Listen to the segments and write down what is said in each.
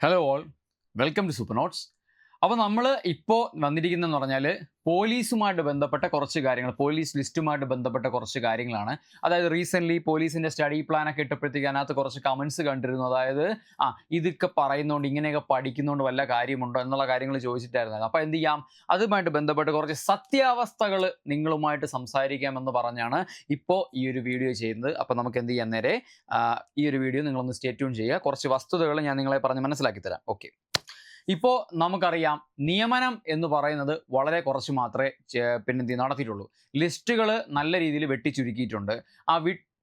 Hello all, welcome to super notes. അപ്പോൾ നമ്മൾ ഇപ്പോൾ വന്നിരിക്കുന്നതെന്ന് പറഞ്ഞാൽ പോലീസുമായിട്ട് ബന്ധപ്പെട്ട കുറച്ച് കാര്യങ്ങൾ, പോലീസ് ലിസ്റ്റുമായിട്ട് ബന്ധപ്പെട്ട കുറച്ച് കാര്യങ്ങളാണ്. അതായത് റീസെൻ്റ്ലി പോലീസിൻ്റെ സ്റ്റഡി പ്ലാനൊക്കെ ഇട്ടപ്പോഴത്തേക്ക് അതിനകത്ത് കുറച്ച് കമൻസ് കണ്ടിരുന്നു. അതായത് ഇതൊക്കെ പറയുന്നതുകൊണ്ട് ഇങ്ങനെയൊക്കെ പഠിക്കുന്നതുകൊണ്ട് വല്ല കാര്യമുണ്ടോ എന്നുള്ള കാര്യങ്ങൾ ചോദിച്ചിട്ടായിരുന്നു. അപ്പോൾ എന്ത് ചെയ്യാം, അതുമായിട്ട് ബന്ധപ്പെട്ട് കുറച്ച് സത്യാവസ്ഥകൾ നിങ്ങളുമായിട്ട് സംസാരിക്കാമെന്ന് പറഞ്ഞാണ് ഇപ്പോൾ ഈ ഒരു വീഡിയോ ചെയ്യുന്നത്. അപ്പോൾ നമുക്ക് എന്ത് ചെയ്യാം, നേരെ ഈ ഒരു വീഡിയോ നിങ്ങളൊന്ന് സ്റ്റേ ട്യൂൺ ചെയ്യുക. കുറച്ച് വസ്തുതകൾ ഞാൻ നിങ്ങളെ പറഞ്ഞ് മനസ്സിലാക്കി തരാം. ഓക്കെ, ഇപ്പോൾ നമുക്കറിയാം നിയമനം എന്ന് പറയുന്നത് വളരെ കുറച്ച് മാത്രമേ നടത്തിയിട്ടുള്ളൂ. ലിസ്റ്റുകൾ നല്ല രീതിയിൽ വെട്ടിച്ചുരുക്കിയിട്ടുണ്ട്. ആ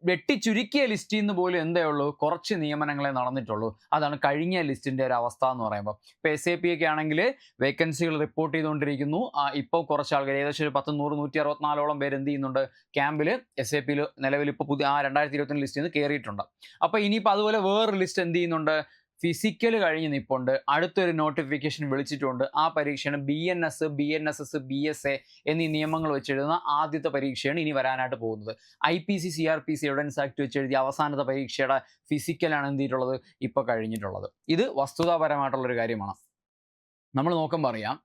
വെട്ടിച്ചുരുക്കിയ ലിസ്റ്റിൽ നിന്ന് പോലും എന്തേ ഉള്ളൂ, കുറച്ച് നിയമനങ്ങളെ നടന്നിട്ടുള്ളൂ. അതാണ് കഴിഞ്ഞ ലിസ്റ്റിൻ്റെ ഒരു അവസ്ഥ എന്ന് പറയുമ്പോൾ. ഇപ്പോൾ SAP ഒക്കെ ആണെങ്കിൽ വേക്കൻസികൾ റിപ്പോർട്ട് ചെയ്തുകൊണ്ടിരിക്കുന്നു. ഇപ്പോൾ കുറച്ച് ആൾക്കാർ ഏകദേശം ഒരു 164 പേര് എന്ത് ചെയ്യുന്നുണ്ട്, ക്യാമ്പിൽ SAPയിൽ നിലവിൽ ഇപ്പോൾ പുതിയ 2022 ലിസ്റ്റിൽ നിന്ന് കയറിയിട്ടുണ്ട്. അപ്പോൾ ഇനിയിപ്പോൾ അതുപോലെ വേറൊരു ലിസ്റ്റ് എന്ത് ചെയ്യുന്നുണ്ട്, ഫിസിക്കൽ കഴിഞ്ഞ് നിൽപ്പുണ്ട്. അടുത്തൊരു നോട്ടിഫിക്കേഷൻ വിളിച്ചിട്ടുണ്ട്. ആ പരീക്ഷയാണ് BNS, BNSS, BSA എന്നീ നിയമങ്ങൾ വെച്ചെഴുതുന്ന ആദ്യത്തെ പരീക്ഷയാണ് ഇനി വരാനായിട്ട് പോകുന്നത്. IPC CRPC എവിഡൻസ് ആക്ട് വെച്ചെഴുതിയ അവസാനത്തെ പരീക്ഷയുടെ ഫിസിക്കലാണ് എന്ത് ചെയ്തിട്ടുള്ളത്, ഇപ്പോൾ കഴിഞ്ഞിട്ടുള്ളത്. ഇത് വസ്തുതാപരമായിട്ടുള്ളൊരു കാര്യമാണ്. നമ്മൾ നോക്കുമ്പോൾ അറിയാം,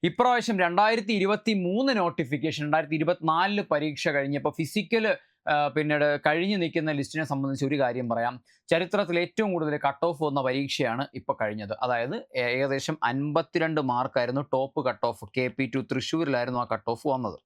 ഇപ്രാവശ്യം 2023 നോട്ടിഫിക്കേഷൻ 2024 പരീക്ഷ കഴിഞ്ഞപ്പോൾ ഫിസിക്കൽ പിന്നീട് കഴിഞ്ഞ് നിൽക്കുന്ന ലിസ്റ്റിനെ സംബന്ധിച്ച് ഒരു കാര്യം പറയാം. ചരിത്രത്തിൽ ഏറ്റവും കൂടുതൽ കട്ട് ഓഫ് വന്ന പരീക്ഷയാണ് ഇപ്പോൾ കഴിഞ്ഞത്. അതായത് ഏകദേശം 52 മാർക്കായിരുന്നു ടോപ്പ് കട്ട് ഓഫ്. KP2 തൃശ്ശൂരിലായിരുന്നു ആ കട്ട് ഓഫ് വന്നത്.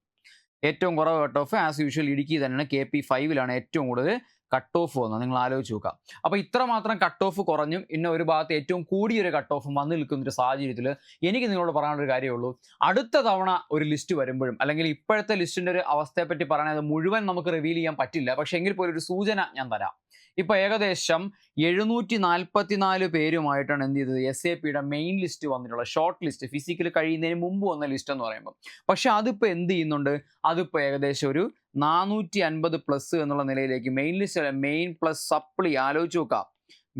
ഏറ്റവും കുറവ് cut off as usual Idukki തന്നെയാണ്. KP5 ഏറ്റവും കൂടുതൽ കട്ട് ഓഫ് വന്നത്. നിങ്ങൾ ആലോചിച്ച് നോക്കുക. അപ്പോൾ ഇത്രമാത്രം കട്ട് ഓഫ് കുറഞ്ഞും ഇന്ന ഒരു ഭാഗത്ത് ഏറ്റവും കൂടിയൊരു കട്ട് ഓഫും വന്നു നിൽക്കുന്നൊരു സാഹചര്യത്തിൽ എനിക്ക് നിങ്ങളോട് പറയാനൊരു കാര്യമുള്ളൂ, അടുത്ത തവണ ഒരു ലിസ്റ്റ് വരുമ്പോഴും അല്ലെങ്കിൽ ഇപ്പോഴത്തെ ലിസ്റ്റിൻ്റെ ഒരു അവസ്ഥയെപ്പറ്റി പറയുന്നത് മുഴുവൻ നമുക്ക് റിവീൽ ചെയ്യാൻ പറ്റില്ല. പക്ഷേ എങ്കിൽ പോലും ഒരു സൂചന ഞാൻ തരാം. ഇപ്പോൾ ഏകദേശം 744 പേരുമായിട്ടാണ് എന്ത് ചെയ്തത്, SAPയുടെ മെയിൻ ലിസ്റ്റ് വന്നിട്ടുള്ളത്. ഷോർട്ട് ലിസ്റ്റ് ഫിസിക്കൽ കഴിയുന്നതിന് മുമ്പ് വന്ന ലിസ്റ്റ് എന്ന് പറയുമ്പോൾ. പക്ഷെ അതിപ്പോൾ എന്ത് ചെയ്യുന്നുണ്ട്, അതിപ്പോൾ ഏകദേശം ഒരു 450+ എന്നുള്ള നിലയിലേക്ക് മെയിൻ ലിസ്റ്റ് അല്ല, മെയിൻ പ്ലസ് സപ്ലി. ആലോചിച്ച് നോക്കാം,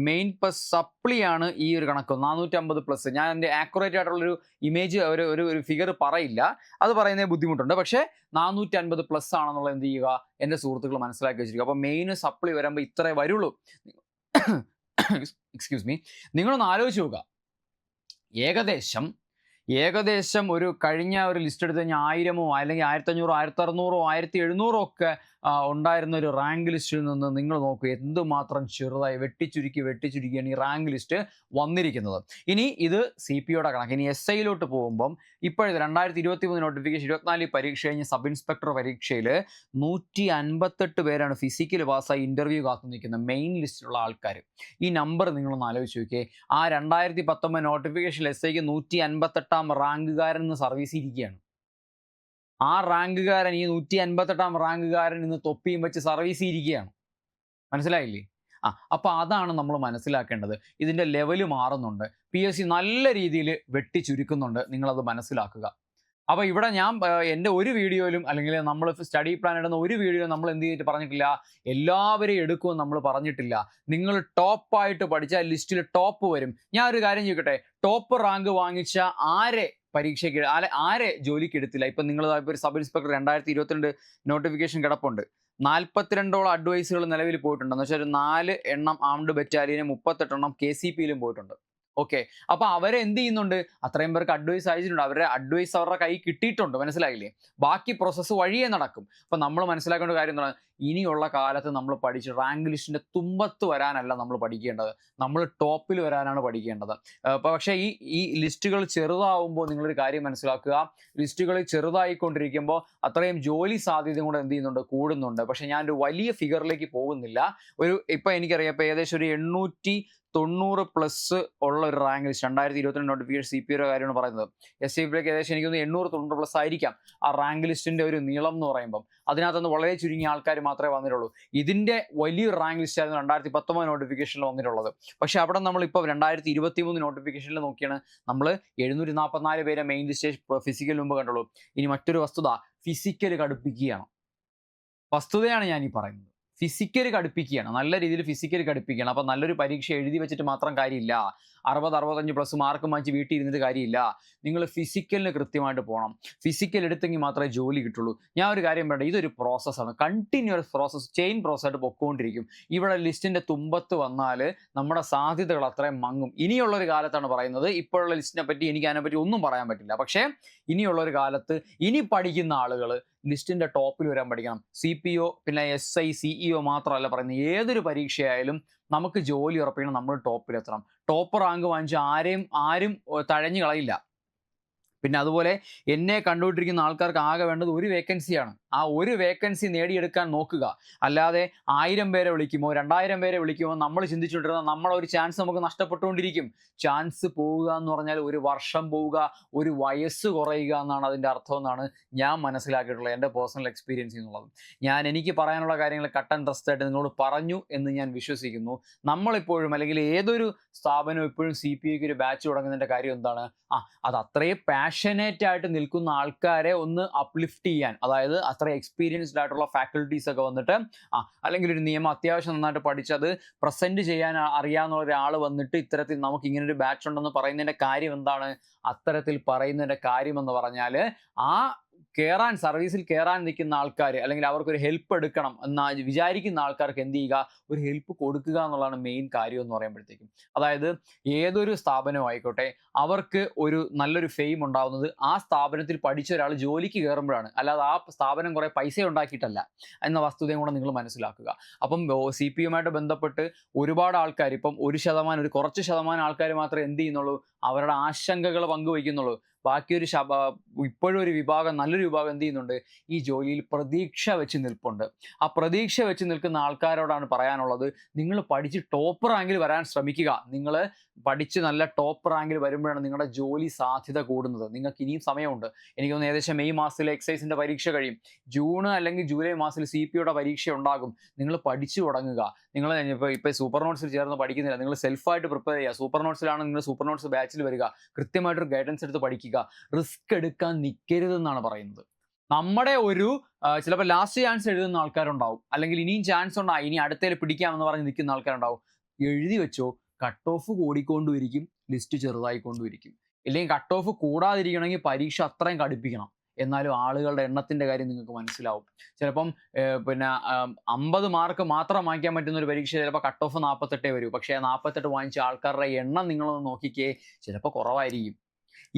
മെയിൻ പ്ലസ് സപ്ലിയാണ് ഈ ഒരു കണക്ക് 450+. ഞാൻ എൻ്റെ ആക്യുറേറ്റ് ആയിട്ടുള്ളൊരു ഇമേജ് ഒരു ഫിഗർ പറയില്ല, അത് പറയുന്നതിന് ബുദ്ധിമുട്ടുണ്ട്. പക്ഷേ 450+ ആണെന്നുള്ള എന്ത് ചെയ്യുക, എൻ്റെ സുഹൃത്തുക്കൾ മനസ്സിലാക്കി വെച്ചിരിക്കുക. അപ്പോൾ മെയിൻ സപ്ലി വരുമ്പോൾ ഇത്രേ വരുള്ളൂ. എക്സ്ക്യൂസ് മീ, നിങ്ങളൊന്ന് ആലോചിച്ച് നോക്കുക. ഏകദേശം ഒരു കഴിഞ്ഞ ഒരു ലിസ്റ്റ് എടുത്ത് കഴിഞ്ഞാൽ 1000 അല്ലെങ്കിൽ 1500, 1600, 1700 ഒക്കെ ഉണ്ടായിരുന്ന ഒരു റാങ്ക് ലിസ്റ്റിൽ നിന്ന് നിങ്ങൾ നോക്കൂ എന്തുമാത്രം ചെറുതായി വെട്ടിച്ചുരുക്കിയാണ് ഈ റാങ്ക് ലിസ്റ്റ് വന്നിരിക്കുന്നത്. ഇനി ഇത് CPOയുടെ കണക്ക്. ഇനി SIയിലോട്ട് പോകുമ്പം ഇപ്പോഴത്തെ 2023 നോട്ടിഫിക്കേഷൻ 24 പരീക്ഷ കഴിഞ്ഞ് സബ് ഇൻസ്പെക്ടർ പരീക്ഷയിൽ 158 പേരാണ് ഫിസിക്കൽ പാസ്സായി ഇൻ്റർവ്യൂ കാത്തു നിൽക്കുന്ന മെയിൻ ലിസ്റ്റിലുള്ള ആൾക്കാർ. ഈ നമ്പർ നിങ്ങളൊന്ന് ആലോചിച്ച് നോക്കിയേ. ആ 2019 നോട്ടിഫിക്കേഷനിൽ SIക്ക് 158 റാങ്കുകാരൻ ഇന്ന് സർവീസ് ഇരിക്കുകയാണ്. ആ റാങ്കുകാരൻ, ഈ 158 റാങ്കുകാരൻ ഇന്ന് തൊപ്പിയും വെച്ച് സർവീസ് ഇരിക്കുകയാണ്. മനസ്സിലായില്ലേ? അപ്പോൾ അതാണ് നമ്മൾ മനസ്സിലാക്കേണ്ടത്. ഇതിൻ്റെ ലെവല് മാറുന്നുണ്ട്. PSC നല്ല രീതിയിൽ വെട്ടിച്ചുരുക്കുന്നുണ്ട്. നിങ്ങളത് മനസ്സിലാക്കുക. അപ്പോൾ ഇവിടെ ഞാൻ എൻ്റെ ഒരു വീഡിയോയിലും അല്ലെങ്കിൽ നമ്മൾ സ്റ്റഡി പ്ലാൻ ഇടുന്ന ഒരു വീഡിയോയിലും നമ്മൾ എന്ത് ചെയ്തിട്ട് പറഞ്ഞിട്ടില്ല, എല്ലാവരെയും എടുക്കുമെന്ന് നമ്മൾ പറഞ്ഞിട്ടില്ല. നിങ്ങൾ ടോപ്പായിട്ട് പഠിച്ചാൽ ലിസ്റ്റിൽ ടോപ്പ് വരും. ഞാൻ ഒരു കാര്യം ചോദിക്കട്ടെ, ടോപ്പ് റാങ്ക് വാങ്ങിച്ച ആരെ ജോലിക്ക് എടുത്തില്ല? ഇപ്പം നിങ്ങൾ ഇപ്പോൾ ഒരു സബ് ഇൻസ്പെക്ടർ 2022 നോട്ടിഫിക്കേഷൻ കിടപ്പുണ്ട്. 42ഓളം അഡ്വൈസുകൾ നിലവിൽ പോയിട്ടുണ്ട്. എന്ന് വെച്ചാൽ 4 എണ്ണം ആംഡ് ബറ്റാലിയനും 38 എണ്ണം KCPയിലും പോയിട്ടുണ്ട്. ഓക്കെ, അപ്പോൾ അവരെ എന്ത് ചെയ്യുന്നുണ്ട്, അത്രയും പേർക്ക് അഡ്വൈസ് അയച്ചിട്ടുണ്ട്. അവരുടെ അഡ്വൈസ് അവരുടെ കൈ കിട്ടിയിട്ടുണ്ട്. മനസ്സിലായില്ലേ? ബാക്കി പ്രോസസ്സ് വഴിയേ നടക്കും. അപ്പം നമ്മൾ മനസ്സിലാക്കേണ്ട കാര്യം എന്താണ്, ഇനിയുള്ള കാലത്ത് നമ്മൾ പഠിച്ച് റാങ്ക് ലിസ്റ്റിൻ്റെ തുമ്പത്ത് വരാനല്ല നമ്മൾ പഠിക്കേണ്ടത്, നമ്മൾ ടോപ്പിൽ വരാനാണ് പഠിക്കേണ്ടത്. പക്ഷേ ഈ ലിസ്റ്റുകൾ ചെറുതാവുമ്പോൾ നിങ്ങളൊരു കാര്യം മനസ്സിലാക്കുക, ലിസ്റ്റുകൾ ചെറുതായിക്കൊണ്ടിരിക്കുമ്പോൾ അത്രയും ജോലി സാധ്യതയും കൂടെ എന്ത് ചെയ്യുന്നുണ്ട്, കൂടുന്നുണ്ട്. പക്ഷേ ഞാനൊരു വലിയ ഫിഗറിലേക്ക് പോകുന്നില്ല. ഇപ്പം എനിക്കറിയാം, ഇപ്പോൾ ഏകദേശം ഒരു 890+ ഉള്ള ഒരു റാങ്ക് ലിസ്റ്റ് 2022 നോട്ടിഫിക്കേഷൻ CPOയുടെ കാര്യമാണ് പറയുന്നത്. SAPയിലേക്ക് ഏകദേശം എനിക്കൊന്ന് 890+ ആയിരിക്കാം ആ റാങ്ക് ലിസ്റ്റിൻ്റെ ഒരു നീളം എന്ന് പറയുമ്പം. അതിനകത്തുനിന്ന് വളരെ ചുരുങ്ങിയ ആൾക്കാർ മാത്രമേ വന്നിട്ടുള്ളൂ. ഇതിൻ്റെ വലിയൊരു റാങ്ക് ലിസ്റ്റ് ആയിരുന്നു 2019 നോട്ടിഫിക്കേഷനിൽ വന്നിട്ടുള്ളത്. പക്ഷേ അവിടെ നമ്മളിപ്പോൾ 2023 നോട്ടിഫിക്കേഷനിൽ നോക്കിയാണ് നമ്മൾ 744 പേരെ മെയിൻ ലിസ്റ്റ് ഫിസിക്കൽ മുമ്പ് കണ്ടുള്ളൂ. ഇനി മറ്റൊരു വസ്തുത, ഫിസിക്കൽ കടുപ്പിക്കുകയാണ്. വസ്തുതയാണ് ഞാൻ ഈ പറയുന്നത്. ഫിസിക്കൽ ഘടിപ്പിക്കുകയാണ്, നല്ല രീതിയിൽ ഫിസിക്കൽ ഘടിപ്പിക്കുകയാണ്. അപ്പോൾ നല്ലൊരു പരീക്ഷ എഴുതി വെച്ചിട്ട് മാത്രം കാര്യമില്ല, 60-65+ മാർക്ക് വാങ്ങിച്ച് വീട്ടിൽ ഇരുന്നിട്ട് കാര്യമില്ല. നിങ്ങൾ ഫിസിക്കലിന് കൃത്യമായിട്ട് പോകണം. ഫിസിക്കൽ എടുത്തെങ്കിൽ മാത്രമേ ജോലി കിട്ടുള്ളൂ. ഞാൻ ഒരു കാര്യം പറയട്ടെ, ഇതൊരു പ്രോസസ്സാണ്, കണ്ടിന്യൂസ് പ്രോസസ്സ്, ചെയിൻ പ്രോസസ്സായിട്ട് പൊയ്ക്കൊണ്ടിരിക്കും. ഇവിടെ ലിസ്റ്റിൻ്റെ തുമ്പത്ത് വന്നാൽ നമ്മുടെ സാധ്യതകൾ അത്രയും മങ്ങും. ഇനിയുള്ളൊരു കാലത്താണ് പറയുന്നത്, ഇപ്പോഴുള്ള ലിസ്റ്റിനെ പറ്റി എനിക്ക് അതിനെപ്പറ്റി ഒന്നും പറയാൻ പറ്റില്ല. പക്ഷേ ഇനിയുള്ളൊരു കാലത്ത് ഇനി പഠിക്കുന്ന ആളുകൾ ലിസ്റ്റിൻ്റെ ടോപ്പിൽ വരാൻ പഠിക്കണം. CPO പിന്നെ SI CEO മാത്രമല്ല പറയുന്നത്, ഏതൊരു പരീക്ഷയായാലും നമുക്ക് ജോലി ഉറപ്പിക്കണം, നമ്മൾ ടോപ്പിലെത്തണം. ടോപ്പ് റാങ്ക് വാങ്ങിച്ച് ആരും തഴഞ്ഞു കളയില്ല. പിന്നെ അതുപോലെ എന്നെ കണ്ടുകൊണ്ടിരിക്കുന്ന ആൾക്കാർക്ക് ആകെ വേണ്ടത് ഒരു വേക്കൻസിയാണ്. ആ ഒരു വേക്കൻസി നേടിയെടുക്കാൻ നോക്കുക. അല്ലാതെ 1000 പേരെ വിളിക്കുമോ 2000 പേരെ വിളിക്കുമോ നമ്മൾ ചിന്തിച്ചുകൊണ്ടിരുന്ന നമ്മളൊരു ചാൻസ് നമുക്ക് നഷ്ടപ്പെട്ടുകൊണ്ടിരിക്കും. ചാൻസ് പോവുക എന്ന് പറഞ്ഞാൽ ഒരു വർഷം പോവുക, ഒരു വയസ്സ് കുറയുക എന്നാണ് അതിൻ്റെ അർത്ഥം എന്നാണ് ഞാൻ മനസ്സിലാക്കിയിട്ടുള്ളത്, എൻ്റെ പേഴ്സണൽ എക്സ്പീരിയൻസ് എന്നുള്ളത്. എനിക്ക് പറയാനുള്ള കാര്യങ്ങൾ കട്ട് ആൻഡ് റെസ്റ്റ് ആയിട്ട് നിങ്ങളോട് പറഞ്ഞു എന്ന് ഞാൻ വിശ്വസിക്കുന്നു. നമ്മളിപ്പോഴും അല്ലെങ്കിൽ ഏതൊരു സ്ഥാപനം ഇപ്പോഴും CPOയ്ക്ക് ഒരു ബാച്ച് തുടങ്ങുന്നതിൻ്റെ കാര്യം എന്താണ്? അത് അത്രയും പാഷനേറ്റ് ആയിട്ട് നിൽക്കുന്ന ആൾക്കാരെ ഒന്ന് അപ്ലിഫ്റ്റ് ചെയ്യാൻ, അതായത് അത്ര എക്സ്പീരിയൻസ്ഡ് ആയിട്ടുള്ള ഫാക്കൽറ്റീസ് ഒക്കെ വന്നിട്ട് അല്ലെങ്കിൽ ഒരു നിയമം അത്യാവശ്യം നന്നായിട്ട് പഠിച്ചത് പ്രസന്റ് ചെയ്യാൻ അറിയാവുന്ന ഒരാൾ വന്നിട്ട് ഇത്തരത്തിൽ നമുക്ക് ഇങ്ങനെ ഒരു ബാച്ച് ഉണ്ടെന്ന് പറയുന്നതിൻ്റെ കാര്യം എന്താണ്? അത്തരത്തിൽ പറയുന്നതിൻ്റെ കാര്യം എന്ന് പറഞ്ഞാൽ സർവീസിൽ കയറാൻ നിൽക്കുന്ന ആൾക്കാർ, അല്ലെങ്കിൽ അവർക്കൊരു ഹെൽപ്പ് എടുക്കണം എന്ന് വിചാരിക്കുന്ന ആൾക്കാർക്ക് എന്ത് ചെയ്യുക? ഒരു ഹെൽപ്പ് കൊടുക്കുക എന്നുള്ളതാണ് മെയിൻ കാര്യം എന്ന് പറയുമ്പോഴത്തേക്കും. അതായത് ഏതൊരു സ്ഥാപനവും ആയിക്കോട്ടെ, അവർക്ക് ഒരു നല്ലൊരു ഫെയിം ഉണ്ടാകുന്നത് ആ സ്ഥാപനത്തിൽ പഠിച്ച ഒരാൾ ജോലിക്ക് കയറുമ്പോഴാണ്, അല്ലാതെ ആ സ്ഥാപനം കുറേ പൈസ ഉണ്ടാക്കിയിട്ടല്ല എന്ന വസ്തുതയും കൂടെ നിങ്ങൾ മനസ്സിലാക്കുക. അപ്പം CPOയുമായിട്ട് ബന്ധപ്പെട്ട് ഒരുപാട് ആൾക്കാർ, ഇപ്പം ഒരു കുറച്ച് ശതമാനം ആൾക്കാർ മാത്രമേ എന്ത് ചെയ്യുന്നുള്ളൂ? അവരുടെ ആശങ്കകൾ പങ്കുവയ്ക്കുന്നുള്ളൂ. ബാക്കിയൊരു ഇപ്പോഴും ഒരു വിഭാഗം, നല്ലൊരു വിഭാഗം എന്ത് ചെയ്യുന്നുണ്ട്? ഈ ജോലിയിൽ പ്രതീക്ഷ വെച്ച് നിൽപ്പുണ്ട്. ആ പ്രതീക്ഷ വെച്ച് നിൽക്കുന്ന ആൾക്കാരോടാണ് പറയാനുള്ളത്, നിങ്ങൾ പഠിച്ച് ടോപ്പ് റാങ്കിൽ വരാൻ ശ്രമിക്കുക. നിങ്ങൾ പഠിച്ച് നല്ല ടോപ്പ് റാങ്കിൽ വരുമ്പോഴാണ് നിങ്ങളുടെ ജോലി സാധ്യത കൂടുന്നത്. നിങ്ങൾക്ക് ഇനിയും സമയമുണ്ട്. എനിക്ക് തോന്നുന്നു ഏകദേശം മെയ് മാസത്തിൽ എക്സൈസിൻ്റെ പരീക്ഷ കഴിയും, ജൂൺ അല്ലെങ്കിൽ ജൂലൈ മാസത്തിൽ CPOയുടെ പരീക്ഷ ഉണ്ടാകും. നിങ്ങൾ പഠിച്ചു തുടങ്ങുക. നിങ്ങൾ ഇപ്പോൾ സൂപ്പർ നോട്ട്സിൽ ചേർന്ന് പഠിക്കുന്നില്ല, നിങ്ങൾ സെൽഫായിട്ട് പ്രിപ്പയർ ചെയ്യുക. സൂപ്പർ നോട്ട്സിലാണ് നിങ്ങൾ സൂപ്പർ നോട്ട്സ് ബാച്ചിൽ വരിക, കൃത്യമായിട്ടൊരു ഗൈഡൻസ് എടുത്ത് പഠിക്കുക. റിസ്ക് എടുക്കാൻ നിൽക്കരുതെന്നാണ് പറയുന്നത്. നമ്മുടെ ചിലപ്പോൾ ലാസ്റ്റ് ചാൻസ് എഴുതുന്ന ആൾക്കാരുണ്ടാവും, അല്ലെങ്കിൽ ഇനിയും ചാൻസ് ഉണ്ടാവും, ഇനി അടുത്തേൽ പിടിക്കാമെന്ന് പറഞ്ഞ് നിൽക്കുന്ന ആൾക്കാരുണ്ടാവും. എഴുതി വെച്ചോ, കട്ട് ഓഫ് കൂടിക്കൊണ്ടുവരിക്കും, ലിസ്റ്റ് ചെറുതായിക്കൊണ്ടുവരിക്കും. ഇല്ലെങ്കിൽ കട്ട് ഓഫ് കൂടാതിരിക്കണമെങ്കിൽ പരീക്ഷ അത്രയും കടുപ്പിക്കണം. എന്നാലും ആളുകളുടെ എണ്ണത്തിൻ്റെ കാര്യം നിങ്ങൾക്ക് മനസ്സിലാവും. ചിലപ്പം 50 മാർക്ക് മാത്രം വാങ്ങിക്കാൻ പറ്റുന്ന ഒരു പരീക്ഷ ചിലപ്പോൾ കട്ട് ഓഫ് 48 വരൂ. പക്ഷേ 48 വാങ്ങിച്ച ആൾക്കാരുടെ എണ്ണം നിങ്ങളൊന്ന് നോക്കിക്കേ, ചിലപ്പോൾ കുറവായിരിക്കും.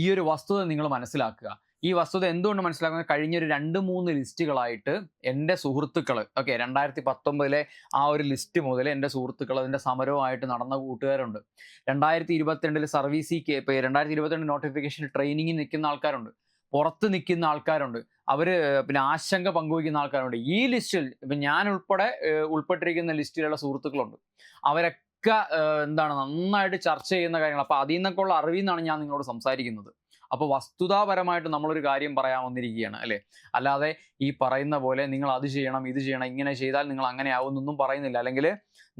ഈ ഒരു വസ്തുത നിങ്ങൾ മനസ്സിലാക്കുക. ഈ വസ്തുത എന്തുകൊണ്ട് മനസ്സിലാക്കുന്നത്? കഴിഞ്ഞൊരു 2-3 ലിസ്റ്റുകളായിട്ട് എൻ്റെ സുഹൃത്തുക്കൾ 2019 ആ ഒരു ലിസ്റ്റ് മുതൽ എൻ്റെ സുഹൃത്തുക്കൾ അതിൻ്റെ സമരവുമായിട്ട് നടന്ന കൂട്ടുകാരുണ്ട്. 2022 സർവീസിൽ 2022 നോട്ടിഫിക്കേഷൻ ട്രെയിനിങ്ങിൽ നിൽക്കുന്ന ആൾക്കാരുണ്ട്, പുറത്ത് നിൽക്കുന്ന ആൾക്കാരുണ്ട്, അവർ പിന്നെ ആശങ്ക പങ്കുവയ്ക്കുന്ന ആൾക്കാരുണ്ട്. ഈ ലിസ്റ്റിൽ ഇപ്പം ഞാൻ ഉൾപ്പെട്ടിരിക്കുന്ന ലിസ്റ്റിലുള്ള സുഹൃത്തുക്കളുണ്ട്. അവരൊക്കെ നന്നായിട്ട് ചർച്ച ചെയ്യുന്ന കാര്യങ്ങൾ. അപ്പോൾ അതിൽ നിന്നൊക്കെ ഉള്ള അറിവിൽ നിന്നാണ് ഞാൻ നിങ്ങളോട് സംസാരിക്കുന്നത്. അപ്പോൾ വസ്തുതാപരമായിട്ട് നമ്മളൊരു കാര്യം പറയാൻ വന്നിരിക്കുകയാണ്, അല്ലേ? അല്ലാതെ ഈ പറയുന്ന പോലെ നിങ്ങൾ അത് ചെയ്യണം, ഇത് ചെയ്യണം, ഇങ്ങനെ ചെയ്താൽ നിങ്ങൾ അങ്ങനെ ആവുന്നൊന്നും പറയുന്നില്ല. അല്ലെങ്കിൽ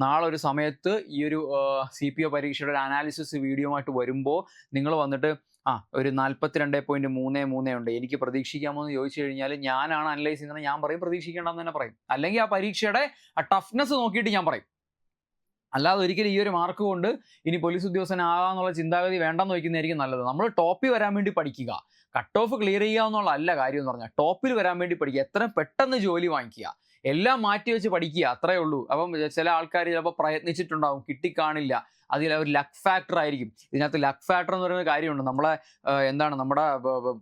നാളെ ഒരു സമയത്ത് ഈ ഒരു CPO പരീക്ഷയുടെ ഒരു അനാലിസിസ് വീഡിയോ ആയിട്ട് വരുമ്പോൾ നിങ്ങൾ വന്നിട്ട് ഒരു 42.33 ഉണ്ട്, എനിക്ക് പ്രതീക്ഷിക്കാമോ എന്ന് ചോദിച്ചു കഴിഞ്ഞാൽ ഞാനാണ് അനലൈസ് ചെയ്യുന്നത്, ഞാൻ പറയും പ്രതീക്ഷിക്കേണ്ടെന്ന് തന്നെ പറയും. അല്ലെങ്കിൽ ആ പരീക്ഷയുടെ ടഫ്നെസ് നോക്കിയിട്ട് ഞാൻ പറയും. അല്ലാതെ ഒരിക്കലും ഈ ഒരു മാർക്ക് കൊണ്ട് ഇനി പോലീസ് ഉദ്യോഗസ്ഥനാകാന്നുള്ള ചിന്താഗതി വേണ്ടെന്ന് വയ്ക്കുന്നതായിരിക്കും നല്ലത്. നമ്മൾ ടോപ്പിൽ വരാൻ വേണ്ടി പഠിക്കുക, കട്ട് ഓഫ് ക്ലിയർ ചെയ്യുക എന്നുള്ള അല്ല കാര്യം എന്ന് പറഞ്ഞാൽ, ടോപ്പിൽ വരാൻ വേണ്ടി പഠിക്കുക, എത്ര പെട്ടെന്ന് ജോലി വാങ്ങിക്കുക, എല്ലാം മാറ്റി വെച്ച് പഠിക്കുക, അത്രയേ ഉള്ളൂ. അപ്പം ചില ആൾക്കാർ ചിലപ്പോൾ പ്രയത്നിച്ചിട്ടുണ്ടാവും, കിട്ടിക്കാണില്ല, അതിൽ ഒരു ലക്ക് ഫാക്ടർ ആയിരിക്കും. ഇതിനകത്ത് ലക്ക് ഫാക്ടർ എന്ന് പറയുന്ന കാര്യമുണ്ട്. നമ്മുടെ നമ്മുടെ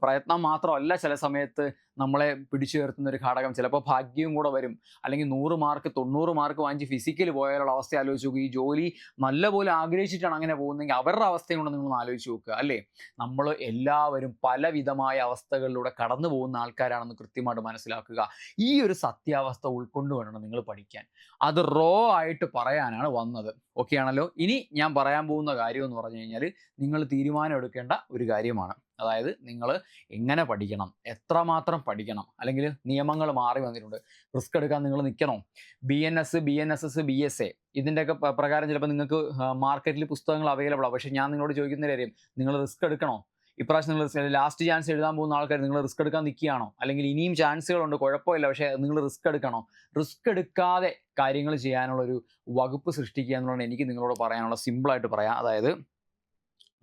പ്രയത്നം മാത്രമല്ല ചില സമയത്ത് നമ്മളെ പിടിച്ചു നിർത്തുന്ന ഒരു ഘടകം. ചിലപ്പോൾ ഭാഗ്യവും കൂടെ വരും. അല്ലെങ്കിൽ 100 മാർക്ക് 90 മാർക്ക് വാങ്ങിച്ച് ഫിസിക്കൽ പോയാലുള്ള അവസ്ഥ ആലോചിച്ച് നോക്കുക. ഈ ജോലി നല്ലപോലെ ആഗ്രഹിച്ചിട്ടാണ് അങ്ങനെ പോകുന്നതെങ്കിൽ അവരുടെ അവസ്ഥയും കൂടെ നിങ്ങളൊന്ന് ആലോചിച്ച് നോക്കുക, അല്ലേ? നമ്മൾ എല്ലാവരും പലവിധമായ അവസ്ഥകളിലൂടെ കടന്നു പോകുന്ന ആൾക്കാരാണെന്ന് കൃത്യമായിട്ട് മനസ്സിലാക്കുക. ഈ ഒരു സത്യാവസ്ഥ ഉൾക്കൊണ്ട് വേണം നിങ്ങൾ പഠിക്കാൻ. അത് ആയിട്ട് പറയാനാണ് വന്നത്. ഓക്കെ ആണല്ലോ? ഇനി ഞാൻ പറയാൻ പോകുന്ന കാര്യം എന്ന് പറഞ്ഞു കഴിഞ്ഞാൽ നിങ്ങൾ തീരുമാനം എടുക്കേണ്ട ഒരു കാര്യമാണ്. അതായത് നിങ്ങൾ എങ്ങനെ പഠിക്കണം, എത്രമാത്രം പഠിക്കണം, അല്ലെങ്കിൽ നിയമങ്ങൾ മാറി വന്നിട്ടുണ്ട്, റിസ്ക് എടുക്കാൻ നിങ്ങൾ നിൽക്കണോ? BNS, BNSS, BSA ഇതിൻ്റെയൊക്കെ പ്രകാരം ചിലപ്പോൾ നിങ്ങൾക്ക് മാർക്കറ്റിൽ പുസ്തകങ്ങൾ അവൈലബിൾ ആണ്. പക്ഷേ ഞാൻ നിങ്ങളോട് ചോദിക്കുന്ന കാര്യം, നിങ്ങൾ റിസ്ക് എടുക്കണോ? ഇപ്രാവശ്യം നിങ്ങൾ ലാസ്റ്റ് ചാൻസ് എഴുതാൻ പോകുന്ന ആൾക്കാർ നിങ്ങൾ റിസ്ക് എടുക്കാൻ നിൽക്കുകയാണോ, അല്ലെങ്കിൽ ഇനിയും ചാൻസുകളുണ്ട് കുഴപ്പമില്ല പക്ഷേ നിങ്ങൾ റിസ്ക് എടുക്കണോ? റിസ്ക് എടുക്കാതെ കാര്യങ്ങൾ ചെയ്യാനുള്ളൊരു വകുപ്പ് സൃഷ്ടിക്കുക എന്നുള്ളതാണ് എനിക്ക് നിങ്ങളോട് പറയാനുള്ള, സിമ്പിളായിട്ട് പറയാം. അതായത്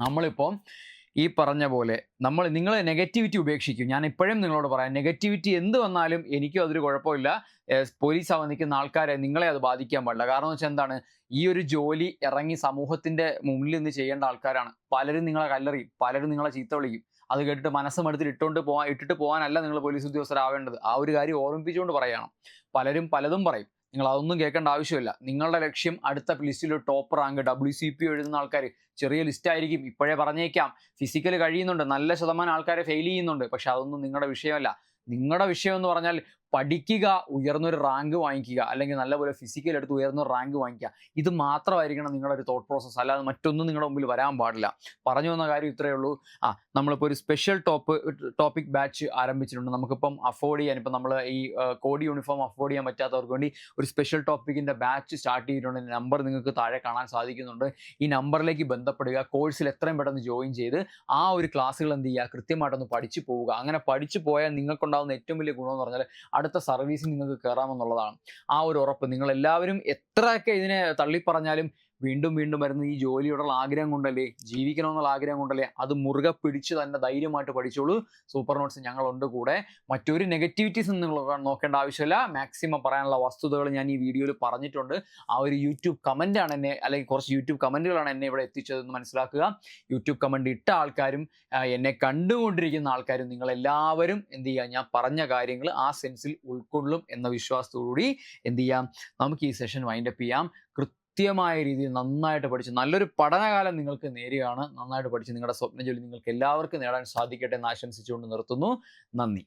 നമ്മളിപ്പോൾ ഈ പറഞ്ഞ പോലെ നിങ്ങൾ നെഗറ്റിവിറ്റി ഉപേക്ഷിക്കും. ഞാൻ ഇപ്പോഴും നിങ്ങളോട് പറയാം, നെഗറ്റിവിറ്റി എന്ത് വന്നാലും എനിക്കും അതൊരു കുഴപ്പമില്ല. പോലീസ് ആവാൻ നിൽക്കുന്ന ആൾക്കാരെ നിങ്ങളെ അത് ബാധിക്കാൻ പാടില്ല. കാരണം എന്ന് വെച്ചാൽ എന്താണ്, ഈ ഒരു ജോലി ഇറങ്ങി സമൂഹത്തിന്റെ മുന്നിൽ നിന്ന് ചെയ്യേണ്ട ആൾക്കാരാണ്. പലരും നിങ്ങളെ കല്ലെറിയും, പലരും നിങ്ങളെ ചീത്ത വിളിക്കും. അത് കേട്ടിട്ട് മനസ്സുമെടുത്തിട്ട് ഇട്ടിട്ട് പോകാനല്ല നിങ്ങൾ പോലീസ് ഉദ്യോഗസ്ഥരാവേണ്ടത്. ആ ഒരു കാര്യം ഓർമ്മിപ്പിച്ചുകൊണ്ട് പറയുകയാണ്. പലരും പലതും പറയും, നിങ്ങൾ അതൊന്നും കേൾക്കേണ്ട ആവശ്യമില്ല. നിങ്ങളുടെ ലക്ഷ്യം അടുത്ത ലിസ്റ്റിൽ ടോപ്പ് റാങ്ക്, WCP എഴുതുന്ന ആൾക്കാർ ചെറിയ ലിസ്റ്റ് ആയിരിക്കും, ഇപ്പോഴേ പറഞ്ഞേക്കാം. ഫിസിക്കൽ കഴിയുന്നുണ്ട്, നല്ല ശതമാനം ആൾക്കാരെ ഫെയിൽ ചെയ്യുന്നുണ്ട്. പക്ഷെ അതൊന്നും നിങ്ങളുടെ വിഷയമല്ല. നിങ്ങളുടെ വിഷയം എന്ന് പറഞ്ഞാൽ പഠിക്കുക, ഉയർന്നൊരു റാങ്ക് വാങ്ങിക്കുക, അല്ലെങ്കിൽ നല്ലപോലെ ഫിസിക്കൽ എടുത്ത് ഉയർന്നൊരു റാങ്ക് വാങ്ങിക്കുക. ഇത് മാത്രമായിരിക്കണം നിങ്ങളുടെ ഒരു തോട്ട് പ്രോസസ്സ്, അല്ലാതെ മറ്റൊന്നും നിങ്ങളുടെ മുമ്പിൽ വരാൻ പാടില്ല. പറഞ്ഞു വന്ന കാര്യം ഇത്രയേ ഉള്ളൂ. നമ്മളിപ്പോൾ ഒരു സ്പെഷ്യൽ ടോപ്പിക് ബാച്ച് ആരംഭിച്ചിട്ടുണ്ട്. നമുക്കിപ്പം അഫോർഡ് ചെയ്യാൻ, ഇപ്പം നമ്മൾ ഈ കോഡ് യൂണിഫോം അഫോർഡ് ചെയ്യാൻ പറ്റാത്തവർക്ക് വേണ്ടി ഒരു സ്പെഷ്യൽ ടോപ്പിക്കിൻ്റെ ബാച്ച് സ്റ്റാർട്ട് ചെയ്തിട്ടുണ്ട്. നമ്പർ നിങ്ങൾക്ക് താഴെ കാണാൻ സാധിക്കുന്നുണ്ട്. ഈ നമ്പറിലേക്ക് ബന്ധപ്പെടുക, കോഴ്സിൽ എത്രയും പെട്ടെന്ന് ജോയിൻ ചെയ്ത് ആ ഒരു ക്ലാസ്സുകൾ എന്ത് ചെയ്യുക, കൃത്യമായിട്ടൊന്ന് പഠിച്ചു പോവുക. അങ്ങനെ പഠിച്ചു പോയാൽ നിങ്ങൾക്കുണ്ടാകുന്ന ഏറ്റവും വലിയ ഗുണമെന്ന് പറഞ്ഞാൽ അടുത്ത സർവീസിൽ നിങ്ങൾക്ക് കയറാമെന്നുള്ളതാണ്. ആ ഒരു ഉറപ്പ് നിങ്ങളെല്ലാവരും എത്രയൊക്കെ ഇതിനെ തള്ളിപ്പറഞ്ഞാലും വീണ്ടും വീണ്ടും വരുന്ന ഈ ജോലിയോടുള്ള ആഗ്രഹം കൊണ്ടല്ലേ, ജീവിക്കണമെന്നുള്ള ആഗ്രഹം കൊണ്ടല്ലേ, അത് മുറുകെ പിടിച്ച് തന്നെ ധൈര്യമായിട്ട് പഠിച്ചോളൂ. സൂപ്പർ നോട്ട്സ് ഞങ്ങളുണ്ട് കൂടെ. മറ്റൊരു നെഗറ്റിവിറ്റീസ് നിങ്ങൾ നോക്കേണ്ട ആവശ്യമില്ല. മാക്സിമം പറയാനുള്ള വസ്തുതകൾ ഞാൻ ഈ വീഡിയോയിൽ പറഞ്ഞിട്ടുണ്ട്. ആ ഒരു യൂട്യൂബ് കമൻ്റാണ് എന്നെ, അല്ലെങ്കിൽ കുറച്ച് യൂട്യൂബ് കമൻറ്റുകളാണ് എന്നെ ഇവിടെ എത്തിച്ചതെന്ന് മനസ്സിലാക്കുക. യൂട്യൂബ് കമൻറ്റ് ഇട്ട ആൾക്കാരും എന്നെ കണ്ടുകൊണ്ടിരിക്കുന്ന ആൾക്കാരും നിങ്ങളെല്ലാവരും എന്ത് ചെയ്യുക, ഞാൻ പറഞ്ഞ കാര്യങ്ങൾ ആ സെൻസിൽ ഉൾക്കൊള്ളും എന്ന വിശ്വാസത്തോടുകൂടി എന്ത് ചെയ്യാം, നമുക്ക് ഈ സെഷൻ വൈൻഡപ്പ് ചെയ്യാം. കൃത്യമായ രീതിയിൽ നന്നായിട്ട് പഠിച്ച് നല്ലൊരു പഠനകാലം നിങ്ങൾക്ക് നേരുകയാണ്. നന്നായിട്ട് പഠിച്ച് നിങ്ങളുടെ സ്വപ്ന ജോലി നിങ്ങൾക്ക് എല്ലാവർക്കും നേടാൻ സാധിക്കട്ടെ എന്ന് ആശംസിച്ചുകൊണ്ട് നിർത്തുന്നു. നന്ദി.